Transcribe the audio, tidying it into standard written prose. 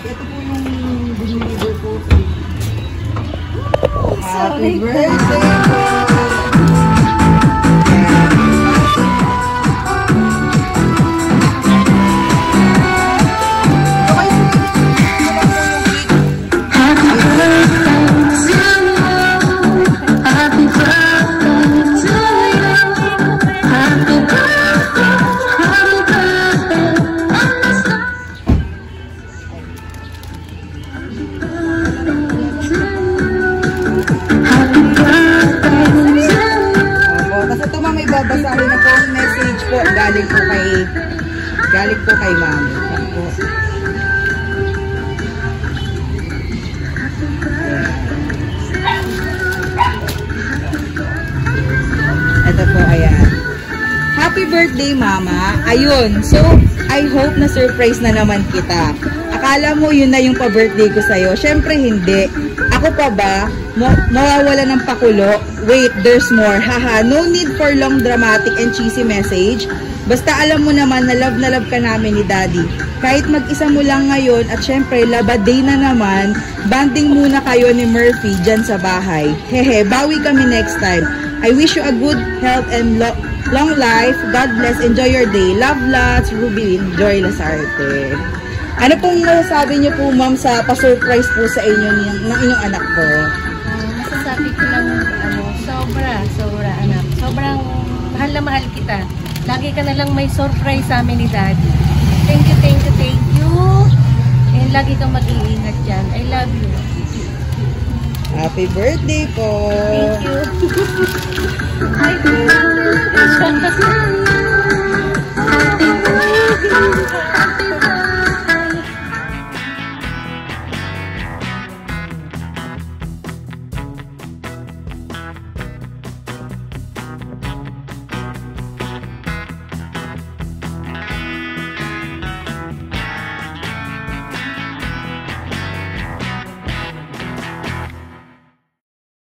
Ito po yung deliver po. Happy birthday po! Babasahin na po ang message po galing po kay mami. Ito po, ayan. Happy birthday, mama. Ayun. So, I hope na surprise na naman kita. Akala mo yun na yung pa-birthday ko sa'yo. Syempre, hindi. Ako pa ba? Mawawala ng pakulo? Wait, there's more. Haha, no need for long dramatic and cheesy message. Basta alam mo naman na love ka namin ni Daddy. Kahit mag-isa mo lang ngayon at syempre, Laba Day na naman, banding muna kayo ni Murphy dyan sa bahay. Hehe, bawi kami next time. I wish you a good health and long life. God bless. Enjoy your day. Love lots, Ruby. Enjoy Lasarte. Ano pong masasabi niyo po, ma'am, sa pa-surprise po sa inyo ng inyong anak ko? Masasabi ko lang, sobra, anak. Sobrang mahal na mahal kita. Lagi ka na lang may surprise sa amin ni Daddy. Thank you. And lagi kang mag-iingat dyan. I love you. Happy birthday po! Thank you. Happy birthday.